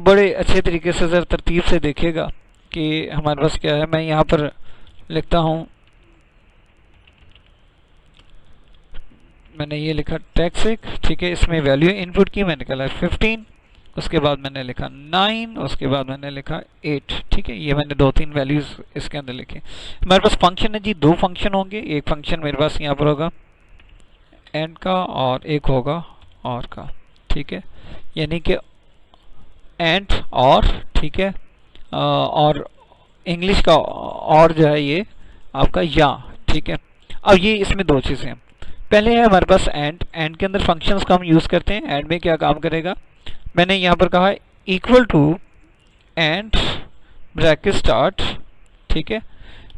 बड़े अच्छे तरीके से ज़रा तरतीब से देखिएगा कि हमारे पास क्या है। मैं यहाँ पर लिखता हूँ, मैंने ये लिखा टैक्स एक, ठीक है, इसमें वैल्यू इनपुट की, मैंने निकाला 15, उसके बाद मैंने लिखा 9, उसके बाद मैंने लिखा 8, ठीक है। ये मैंने 2-3 वैल्यूज़ इसके अंदर लिखे। हमारे पास फंक्शन है जी, 2 फंक्शन होंगे। एक फंक्शन मेरे पास यहाँ पर होगा एंड का और एक होगा और का, ठीक है, यानी कि एंड और, ठीक है, और इंग्लिश का और जो है ये आपका या, ठीक है। अब ये इसमें 2 चीज़ें हैं। पहले है हमारे पास एंड के अंदर फंक्शंस का हम यूज़ करते हैं। एंड में क्या काम करेगा, मैंने यहाँ पर कहा equal to and bracket start, ठीक है,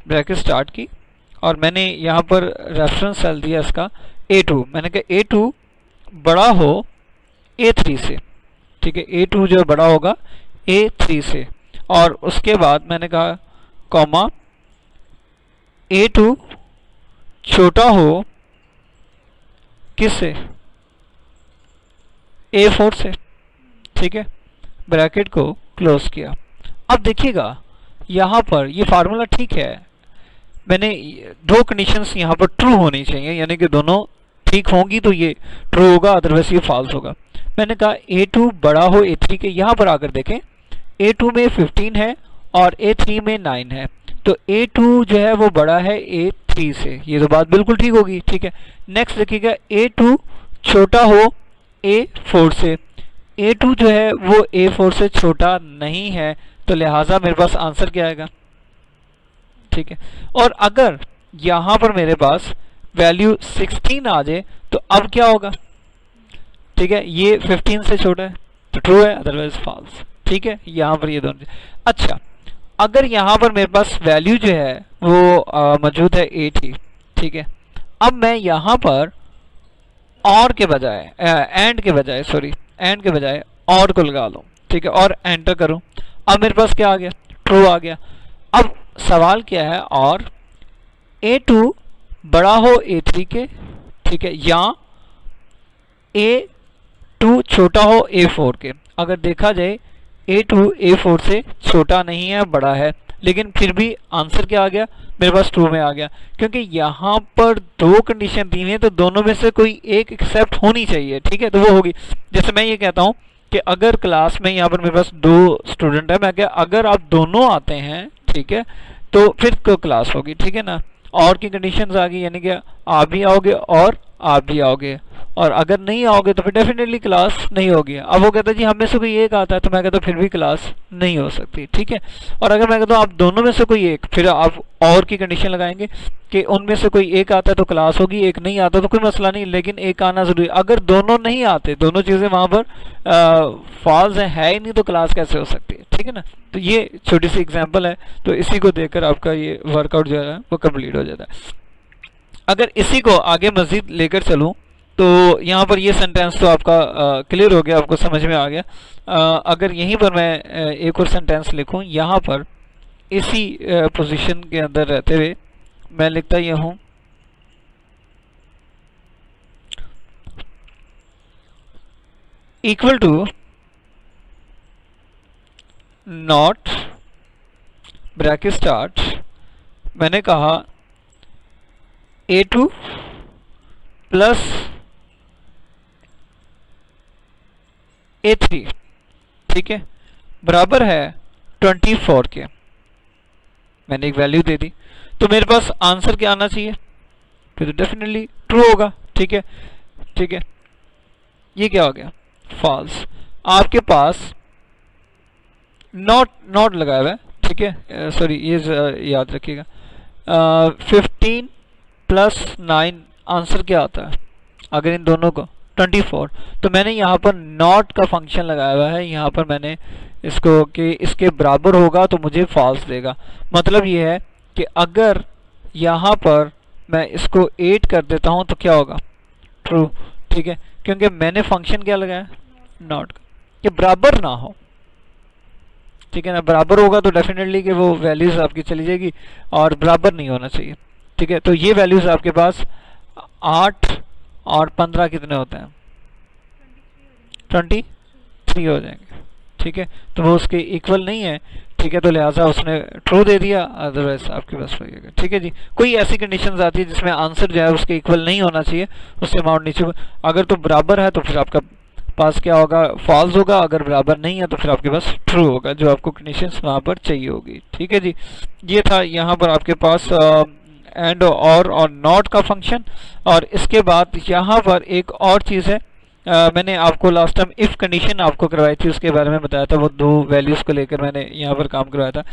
ब्रैकेट स्टार्ट की, और मैंने यहाँ पर रेफरेंस सेल दिया इसका A2। मैंने कहा A2 बड़ा हो A3 से, ठीक है, A2 जो बड़ा होगा A3 से, और उसके बाद मैंने कहा कॉमा A2 छोटा हो किससे, A4 से, ठीक है, ब्रैकेट को क्लोज किया। अब देखिएगा यहाँ पर ये फार्मूला ठीक है, मैंने 2 कंडीशंस यहाँ पर ट्रू होनी चाहिए, यानी कि दोनों ठीक होंगी तो ये ट्रू होगा, अदरवाइज ये फॉल्स होगा। मैंने कहा A2 बड़ा हो A3 के। यहाँ पर आकर देखें A2 में 15 है और A3 में 9 है, तो A2 जो है वो बड़ा है A3 से, ये तो बात बिल्कुल ठीक होगी, ठीक है। नेक्स्ट देखिएगा A2 छोटा हो A4 से, A2 जो है वो A4 से छोटा नहीं है, तो लिहाजा मेरे पास आंसर क्या आएगा, ठीक है। और अगर यहाँ पर मेरे पास वैल्यू 16 आ जाए तो अब क्या होगा, ठीक है, ये 15 से छोटा है तो ट्रू है, अदरवाइज फॉल्स, ठीक है। यहाँ पर ये दोनों। अच्छा, अगर यहाँ पर मेरे पास वैल्यू जो है वो मौजूद है 8 ही, ठीक है। अब मैं यहाँ पर और के बजाय एंड के बजाय, सॉरी, एंड के बजाय और को लगा लूँ, ठीक है, और एंटर करूँ। अब मेरे पास क्या आ गया, ट्रू आ गया। अब सवाल क्या है, और A2 बड़ा हो A3 के, ठीक है, या A2 छोटा हो A4 के। अगर देखा जाए A2 A4 से छोटा नहीं है, बड़ा है, लेकिन फिर भी आंसर क्या आ गया, मेरे पास ट्रू में आ गया, क्योंकि यहाँ पर 2 कंडीशन दी हुई है, तो दोनों में से कोई एक एक्सेप्ट होनी चाहिए, ठीक है, तो वो होगी। जैसे मैं ये कहता हूँ कि अगर क्लास में यहाँ पर मेरे पास 2 स्टूडेंट है, मैं क्या, अगर आप दोनों आते हैं, ठीक है, तो फिर तो क्लास होगी, ठीक है ना। और की कंडीशंस आ गई, यानी कि आप भी आओगे और आप भी आओगे, और अगर नहीं आओगे तो फिर डेफिनेटली क्लास नहीं होगी। अब वो कहता है जी हम में से कोई एक आता है, तो मैं कहता हूँ फिर भी क्लास नहीं हो सकती, ठीक है। और अगर मैं कहता हूँ आप दोनों में से कोई एक, फिर आप और की कंडीशन लगाएंगे कि उनमें से कोई एक आता है तो क्लास होगी, एक नहीं आता तो कोई मसला नहीं, लेकिन एक आना जरूरी। अगर दोनों नहीं आते, दोनों चीज़ें वहाँ पर फॉल्स है ही नहीं, तो क्लास कैसे हो सकती है, ठीक है ना। तो ये छोटी सी एग्जाम्पल है, तो इसी को देखकर आपका ये वर्कआउट जो है वो कंप्लीट हो जाता है। अगर इसी को आगे मजीद लेकर चलूँ तो यहाँ पर ये सेंटेंस तो आपका क्लियर हो गया, आपको समझ में आ गया। अगर यहीं पर मैं एक और सेंटेंस लिखूँ, यहाँ पर इसी पोजीशन के अंदर रहते हुए मैं लिखता ये हूँ, equal to not bracket start, मैंने कहा A2 प्लस A3, ठीक है, बराबर है 24 के। मैंने एक वैल्यू दे दी, तो मेरे पास आंसर क्या आना चाहिए, फिर तो डेफिनेटली ट्रू होगा, ठीक है, ठीक है। ये क्या हो गया, फॉल्स। आपके पास नॉट लगाया हुआ है, ठीक है, सॉरी, ये याद रखिएगा। 15 प्लस 9 आंसर क्या आता है, अगर इन दोनों को 24, तो मैंने यहाँ पर नॉट का फंक्शन लगाया हुआ है, यहाँ पर मैंने इसको कि इसके बराबर होगा तो मुझे फॉल्स देगा। मतलब ये है कि अगर यहाँ पर मैं इसको 8 कर देता हूँ तो क्या होगा, ट्रू, ठीक है, क्योंकि मैंने फंक्शन क्या लगाया, नॉट, कि बराबर ना हो, ठीक है ना। बराबर होगा तो डेफिनेटली कि वो वैल्यूज आपकी चली जाएगी, और बराबर नहीं होना चाहिए, ठीक है। तो ये वैल्यूज आपके पास 8 और 15 कितने होते हैं, 23 हो जाएंगे, ठीक है, तो वो उसके इक्वल नहीं है, ठीक है, तो लिहाजा उसने ट्रू दे दिया, अदरवाइज आपके पास होगा। ठीक है जी, कोई ऐसी कंडीशंस आती है जिसमें आंसर जो है उसके इक्वल नहीं होना चाहिए, उससे अमाउंट नीचे, अगर तो बराबर है तो फिर आपका पास क्या होगा, फॉल्स होगा, अगर बराबर नहीं है तो फिर आपके पास ट्रू होगा, जो आपको कंडीशंस वहाँ पर चाहिए होगी। ठीक है जी, ये था यहाँ पर आपके पास एंड और नॉट का फंक्शन। और इसके बाद यहाँ पर एक और चीज़ है, मैंने आपको लास्ट टाइम इफ़ कंडीशन आपको करवाई थी, उसके बारे में बताया था, वो दो वैल्यूज़ को लेकर मैंने यहाँ पर काम करवाया था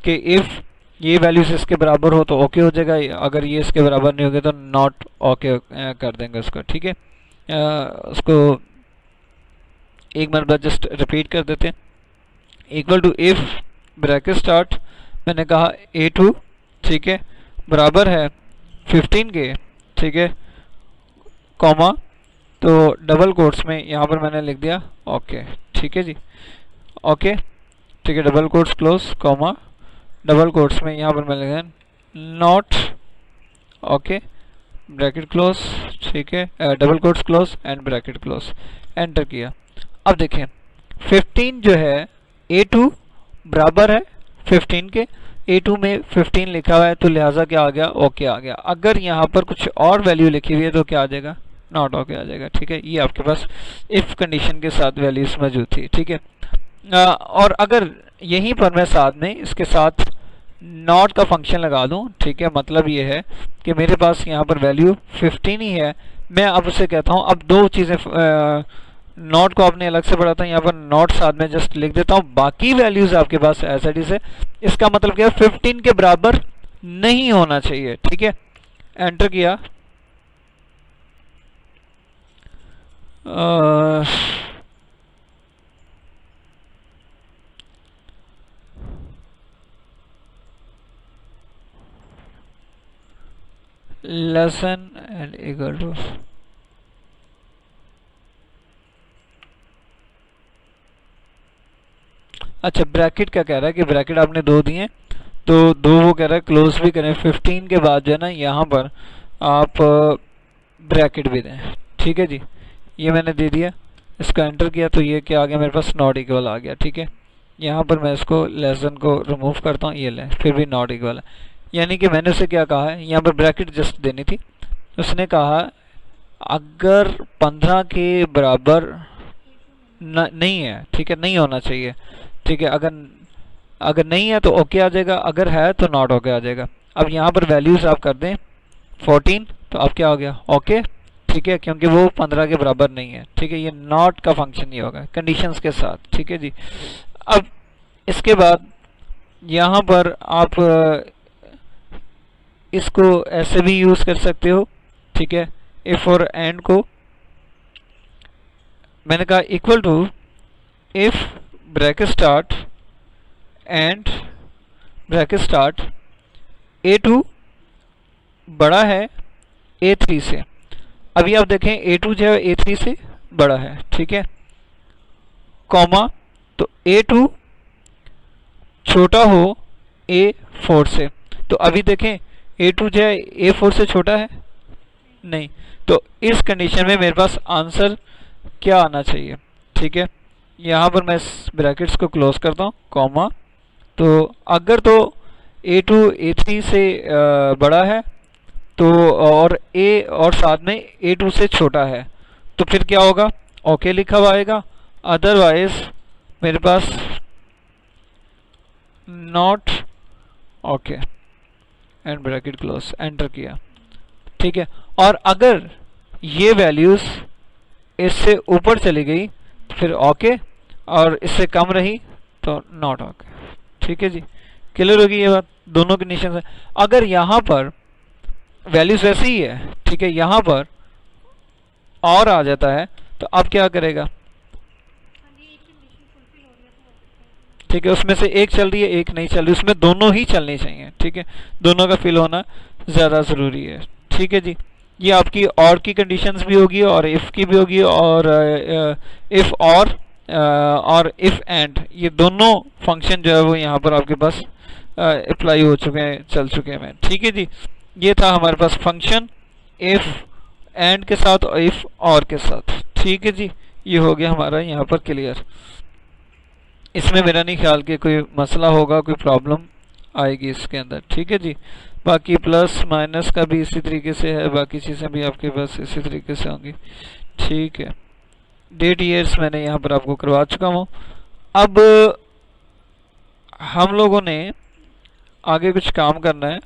कि इफ़ ये वैल्यूज इसके बराबर हो तो ओके हो जाएगा, अगर ये इसके बराबर नहीं होगे तो नॉट ओके कर देंगे उसको। ठीक है, उसको एक बार जस्ट रिपीट कर देते हैं। Equal to if bracket start, मैंने कहा A2, ठीक है, बराबर है 15 के, ठीक है, कॉमा, तो डबल कोट्स में यहाँ पर मैंने लिख दिया ओके। ठीक है जी, ओके, ठीक है, double quotes close, comma, double quotes में यहाँ पर मैं लिख दिया नॉट ओके, ब्रैकेट क्लोज, ठीक है, double quotes close and bracket close, enter किया। अब देखें 15 जो है A2 बराबर है 15 के, A2 में 15 लिखा हुआ है तो लिहाजा क्या आ गया, ओके आ गया। अगर यहाँ पर कुछ और वैल्यू लिखी हुई है तो क्या आ जाएगा, नॉट ओके आ जाएगा। ठीक है, ये आपके पास इफ कंडीशन के साथ वैल्यूज मौजूद थी। ठीक है, और अगर यहीं पर मैं साथ में इसके साथ नॉट का फंक्शन लगा दूं, ठीक है, मतलब ये है कि मेरे पास यहाँ पर वैल्यू 15 ही है, मैं अब उसे कहता हूँ, अब दो चीज़ें, नॉट को आपने अलग से पढ़ा था, यहाँ पर नॉट साथ में जस्ट लिख देता हूँ, बाकी वैल्यूज आपके पास एज इट इज है। इसका मतलब क्या है, 15 के बराबर नहीं होना चाहिए। ठीक है, एंटर किया, लेसन एंड इक्वल टू, अच्छा ब्रैकेट क्या कह रहा है कि ब्रैकेट आपने दो दिए, तो दो वो कह रहा है क्लोज भी करें, 15 के बाद जो है ना यहाँ पर आप ब्रैकेट भी दें। ठीक है जी, ये मैंने दे दिया, इसका एंटर किया तो ये क्या आ गया मेरे पास, नॉट इक्वल आ गया। ठीक है, यहाँ पर मैं इसको लेसन को रिमूव करता हूँ, ये ले, फिर भी नॉट इक्वल है, यानी कि मैंने उसे क्या कहा है, यहाँ पर ब्रैकेट जस्ट देनी थी, उसने कहा अगर 15 के बराबर नहीं है, ठीक है, नहीं होना चाहिए। ठीक है, अगर नहीं है तो ओके आ जाएगा, अगर है तो नॉट ओके आ जाएगा। अब यहाँ पर वैल्यूज आप कर दें 14, तो अब क्या हो गया, ओके। ठीक है, क्योंकि वो 15 के बराबर नहीं है। ठीक है, ये नॉट का फंक्शन ये होगा कंडीशंस के साथ। ठीक है जी, अब इसके बाद यहाँ पर आप इसको ऐसे भी यूज़ कर सकते हो। ठीक है, इफ और एंड को मैंने कहा equal to if bracket start and bracket start A2 बड़ा है A3 से। अभी आप देखें A2 जो है A3 से बड़ा है। ठीक है, कॉमा, तो A2 छोटा हो A4 से, तो अभी देखें A2 जो है A4 से छोटा है नहीं, तो इस कंडीशन में मेरे पास आंसर क्या आना चाहिए। ठीक है, यहाँ पर मैं इस ब्रैकेट्स को क्लोज करता हूँ, कॉमा, तो अगर तो A2 A3 से बड़ा है तो और A और साथ में A2 से छोटा है तो फिर क्या होगा, ओके लिखा हुआ आएगा, अदरवाइज मेरे पास not okay and bracket close, enter किया। ठीक है, और अगर ये वैल्यूज इससे ऊपर चली गई तो फिर ओके, और इससे कम रही तो नॉट ओके। ठीक है जी, क्लियर होगी ये बात, दोनों कंडीशन है। अगर यहाँ पर वैल्यूज वैसे ही है, ठीक है, यहाँ पर और आ जाता है तो अब क्या करेगा, ठीक है, उसमें से एक चल रही है एक नहीं चल रही, उसमें दोनों ही चलनी चाहिए। ठीक है, दोनों का फिल होना ज़्यादा ज़रूरी है। ठीक है जी, ये आपकी और की कंडीशंस भी होगी और इफ़ की भी होगी, और इफ़ और इफ़ एंड, ये दोनों फंक्शन जो है वो यहाँ पर आपके पास अप्लाई हो चुके हैं, चल चुके हैं। ठीक है जी, ये था हमारे पास फंक्शन इफ़ एंड के साथ और इफ़ और के साथ। ठीक है जी, ये हो गया हमारा यहाँ पर क्लियर। इसमें मेरा नहीं ख्याल कि कोई मसला होगा, कोई प्रॉब्लम आएगी इसके अंदर। ठीक है जी। बाकी प्लस माइनस का भी इसी तरीके से है, बाकी चीज़ें भी आपके पास इसी तरीके से होंगी। ठीक है, डेट ईयर्स मैंने यहाँ पर आपको करवा चुका हूँ। अब हम लोगों ने आगे कुछ काम करना है।